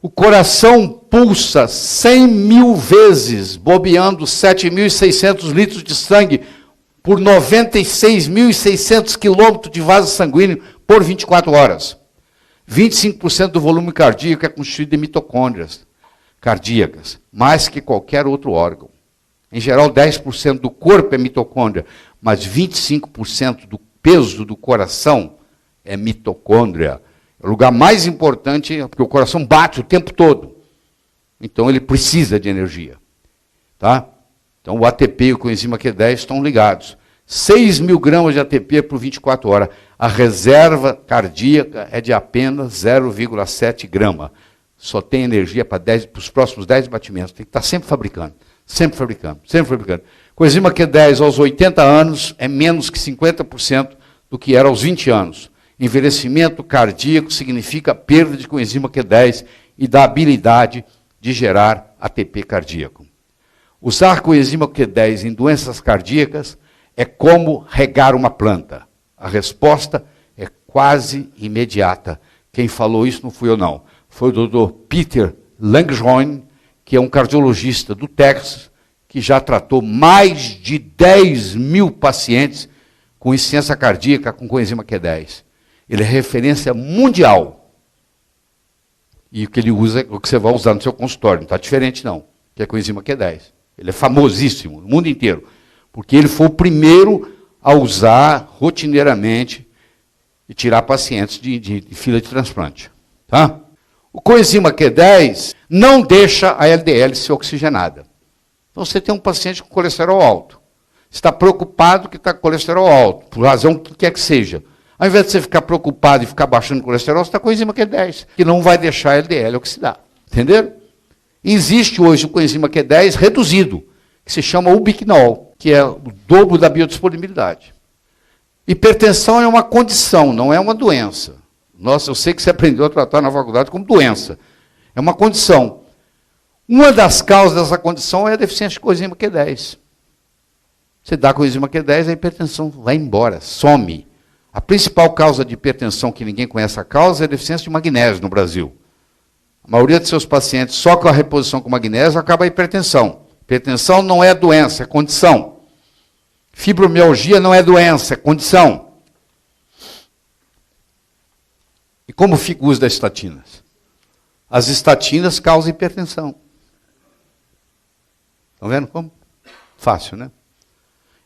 O coração pulsa 100 mil vezes, bobeando 7.600 litros de sangue por 96.600 quilômetros de vaso sanguíneo por 24 horas. 25% do volume cardíaco é constituído de mitocôndrias cardíacas, mais que qualquer outro órgão. Em geral, 10% do corpo é mitocôndria, mas 25% do peso do coração é mitocôndria. É o lugar mais importante, porque o coração bate o tempo todo. Então, ele precisa de energia. Tá? Então, o ATP e o coenzima Q10 estão ligados. 6.000 gramas de ATP por 24 horas. A reserva cardíaca é de apenas 0,7 grama. Só tem energia para os próximos 10 batimentos. Tem que estar sempre fabricando. Sempre fabricando, sempre fabricando. Coenzima Q10 aos 80 anos é menos que 50% do que era aos 20 anos. Envelhecimento cardíaco significa perda de coenzima Q10 e da habilidade de gerar ATP cardíaco. Usar coenzima Q10 em doenças cardíacas é como regar uma planta. A resposta é quase imediata. Quem falou isso não fui eu, não. Foi o Dr. Peter Langjoin, que é um cardiologista do Texas, que já tratou mais de 10.000 pacientes com insuficiência cardíaca com coenzima Q10. Ele é referência mundial. E o que ele usa é o que você vai usar no seu consultório. Não está diferente, não. Que é coenzima Q10. Ele é famosíssimo no mundo inteiro. Porque ele foi o primeiro a usar rotineiramente e tirar pacientes de fila de transplante. Tá? O coenzima Q10 não deixa a LDL ser oxigenada. Então você tem um paciente com colesterol alto. Você está preocupado que está com colesterol alto, por razão que quer que seja. Ao invés de você ficar preocupado e ficar baixando o colesterol, você está com coenzima Q10, que não vai deixar a LDL oxidar. Entenderam? Existe hoje o coenzima Q10 reduzido, que se chama ubiquinol, que é o dobro da biodisponibilidade. Hipertensão é uma condição, não é uma doença. Nossa, eu sei que você aprendeu a tratar na faculdade como doença. É uma condição. Uma das causas dessa condição é a deficiência de coenzima Q10. Você dá coenzima Q10, a hipertensão vai embora, some. A principal causa de hipertensão, que ninguém conhece a causa, é a deficiência de magnésio no Brasil. A maioria de seus pacientes, só com a reposição com magnésio, acaba a hipertensão. Hipertensão não é doença, é condição. Fibromialgia não é doença, é condição. E como fica o uso das estatinas? As estatinas causam hipertensão. Estão vendo como? Fácil, né?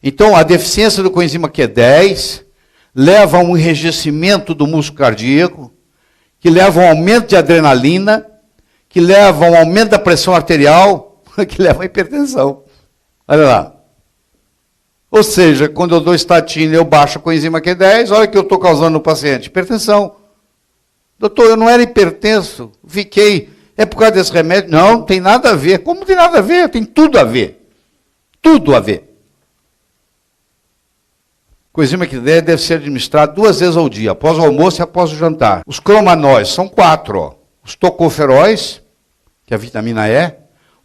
Então, a deficiência do coenzima Q10 leva a um enrijecimento do músculo cardíaco, que leva a um aumento de adrenalina, que leva a um aumento da pressão arterial, que leva a hipertensão. Olha lá. Ou seja, quando eu dou estatina, eu baixo a coenzima Q10, olha o que eu estou causando no paciente, hipertensão. Doutor, eu não era hipertenso, fiquei. É por causa desse remédio? Não, tem nada a ver. Como tem nada a ver? Tem tudo a ver. Tudo a ver. Coenzima Q10 deve ser administrado 2 vezes ao dia, após o almoço e após o jantar. Os cromanóis são 4. Ó. Os tocoferóis, que é a vitamina E.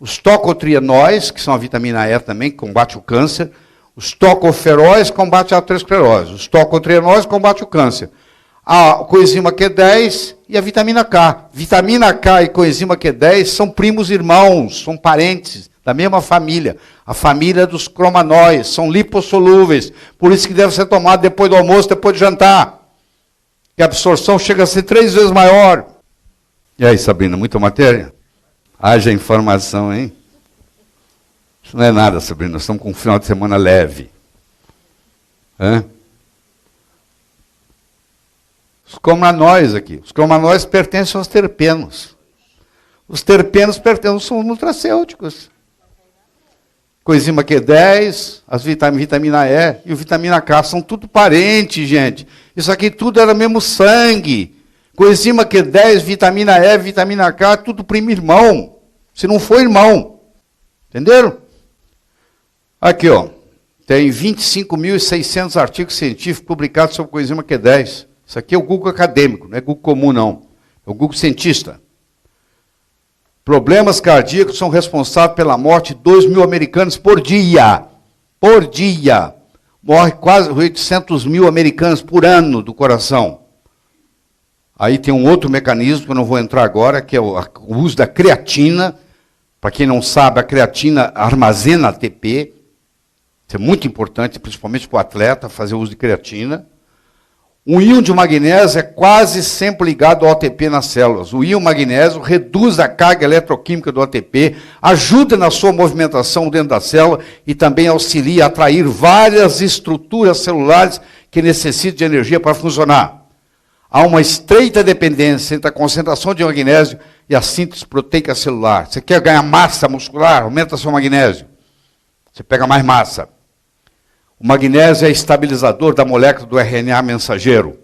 Os tocotrienóis, que são a vitamina E também, que combate o câncer. Os tocoferóis combatem a aterosclerose. Os tocotrienóis combatem o câncer. A coenzima Q10 e a vitamina K. Vitamina K e coenzima Q10 são primos irmãos, são parentes da mesma família. A família dos cromanóis, são lipossolúveis. Por isso que deve ser tomado depois do almoço, depois de jantar. E a absorção chega a ser 3 vezes maior. E aí, Sabrina, muita matéria? Haja informação, hein? Isso não é nada, Sabrina. Nós estamos com um final de semana leve. Hã? Os cromanóis aqui. Os cromanóis pertencem aos terpenos. Os terpenos pertencem aos nutracêuticos. Coenzima Q10, as vitamina E e o vitamina K são tudo parentes, gente. Isso aqui tudo era mesmo sangue. Coenzima Q10, vitamina E, vitamina K, tudo primo irmão. Se não for irmão. Entenderam? Aqui, ó. Tem 25.600 artigos científicos publicados sobre coenzima Q10. Isso aqui é o Google acadêmico, não é Google comum, não. É o Google cientista. Problemas cardíacos são responsáveis pela morte de 2.000 americanos por dia. Por dia. Morre quase 800.000 americanos por ano do coração. Aí tem um outro mecanismo, que eu não vou entrar agora, que é o uso da creatina. Para quem não sabe, a creatina armazena ATP. Isso é muito importante, principalmente para o atleta, fazer uso de creatina. O íon de magnésio é quase sempre ligado ao ATP nas células. O íon magnésio reduz a carga eletroquímica do ATP, ajuda na sua movimentação dentro da célula e também auxilia a atrair várias estruturas celulares que necessitam de energia para funcionar. Há uma estreita dependência entre a concentração de magnésio e a síntese proteica celular. Você quer ganhar massa muscular? Aumenta seu magnésio. Você pega mais massa. O magnésio é estabilizador da molécula do RNA mensageiro.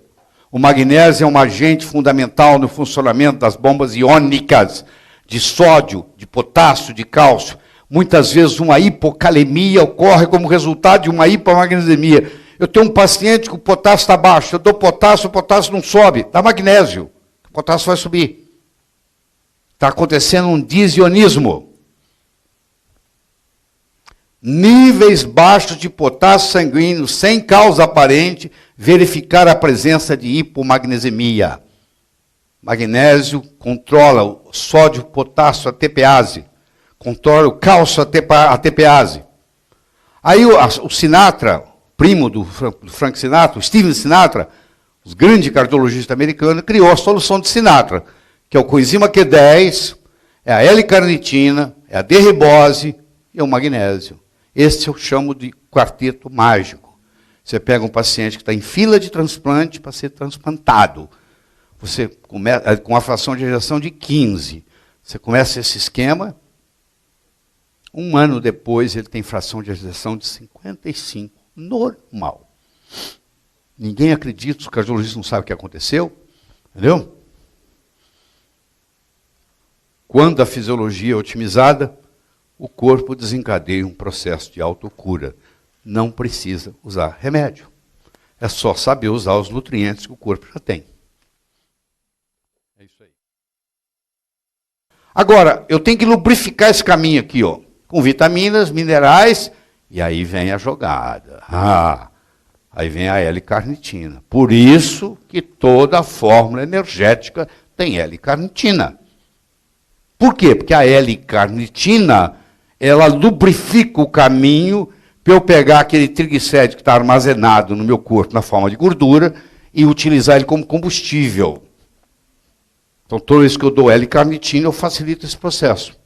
O magnésio é um agente fundamental no funcionamento das bombas iônicas de sódio, de potássio, de cálcio. Muitas vezes uma hipocalemia ocorre como resultado de uma hipomagnesemia. Eu tenho um paciente que o potássio está baixo, eu dou potássio, o potássio não sobe, dá magnésio, o potássio vai subir. Está acontecendo um disionismo. Níveis baixos de potássio sanguíneo, sem causa aparente, verificar a presença de hipomagnesemia. Magnésio controla o sódio, potássio, ATPase. Controla o cálcio, ATPase. Aí o Sinatra, primo do Frank Sinatra, o Steven Sinatra, os grandes cardiologistas americanos, criou a solução de Sinatra, que é o coenzima Q10, é a L-carnitina, é a D-ribose e é o magnésio. Esse eu chamo de quarteto mágico. Você pega um paciente que está em fila de transplante para ser transplantado. Você começa com a fração de ejeção de 15. Você começa esse esquema, um ano depois ele tem fração de ejeção de 55. Normal. Ninguém acredita, os cardiologistas não sabem o que aconteceu. Entendeu? Quando a fisiologia é otimizada, o corpo desencadeia um processo de autocura. Não precisa usar remédio. É só saber usar os nutrientes que o corpo já tem. É isso aí. Agora, eu tenho que lubrificar esse caminho aqui, ó, com vitaminas, minerais, e aí vem a jogada. Aí vem a L-carnitina. Por isso que toda a fórmula energética tem L-carnitina. Por quê? Porque a L-carnitina, ela lubrifica o caminho para eu pegar aquele triglicéride que está armazenado no meu corpo na forma de gordura e utilizar ele como combustível. Então, toda vez que eu dou L-carnitina, eu facilito esse processo.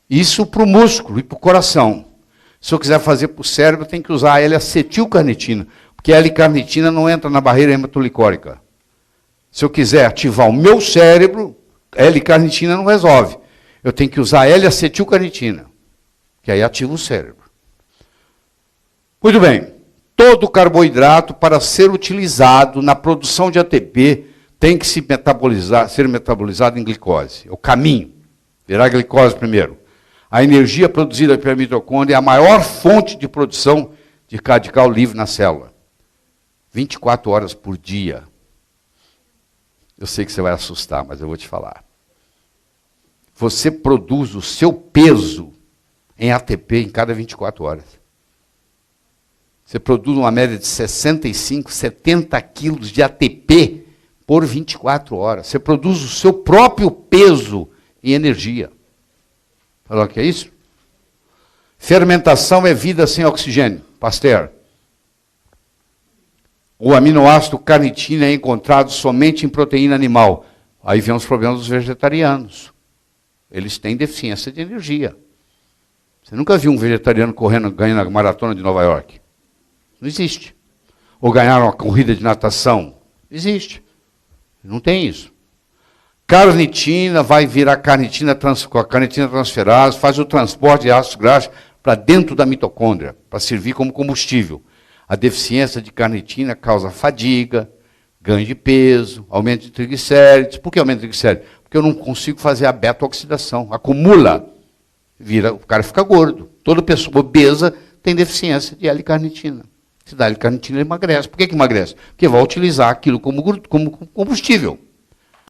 Isso para o músculo e para o coração. Se eu quiser fazer para o cérebro, eu tenho que usar a L-acetilcarnitina, porque a L-carnitina não entra na barreira hematolicórica. Se eu quiser ativar o meu cérebro, a L-carnitina não resolve. Eu tenho que usar a L-acetilcarnitina, que aí ativa o cérebro. Muito bem. Todo carboidrato, para ser utilizado na produção de ATP, tem que ser metabolizado em glicose. É o caminho. Virar glicose primeiro. A energia produzida pela mitocôndria é a maior fonte de produção de radical livre na célula. 24 horas por dia. Eu sei que você vai assustar, mas eu vou te falar. Você produz o seu peso em ATP em cada 24 horas. Você produz uma média de 65, 70 quilos de ATP por 24 horas. Você produz o seu próprio peso em energia. Falou o que é isso? Fermentação é vida sem oxigênio. Pasteur. O aminoácido carnitina é encontrado somente em proteína animal. Aí vem os problemas dos vegetarianos. Eles têm deficiência de energia. Você nunca viu um vegetariano ganhando a maratona de Nova York? Não existe. Ou ganhar uma corrida de natação? Existe. Não tem isso. Carnitina vai virar carnitina, com a carnitina transferase, faz o transporte de ácidos graxos para dentro da mitocôndria, para servir como combustível. A deficiência de carnitina causa fadiga, ganho de peso, aumento de triglicérides. Por que aumento de triglicérides? Porque eu não consigo fazer a beta-oxidação. Acumula, o cara fica gordo. Toda pessoa obesa tem deficiência de L-carnitina. Se dá L-carnitina, ele emagrece. Por que emagrece? Porque vai utilizar aquilo como combustível.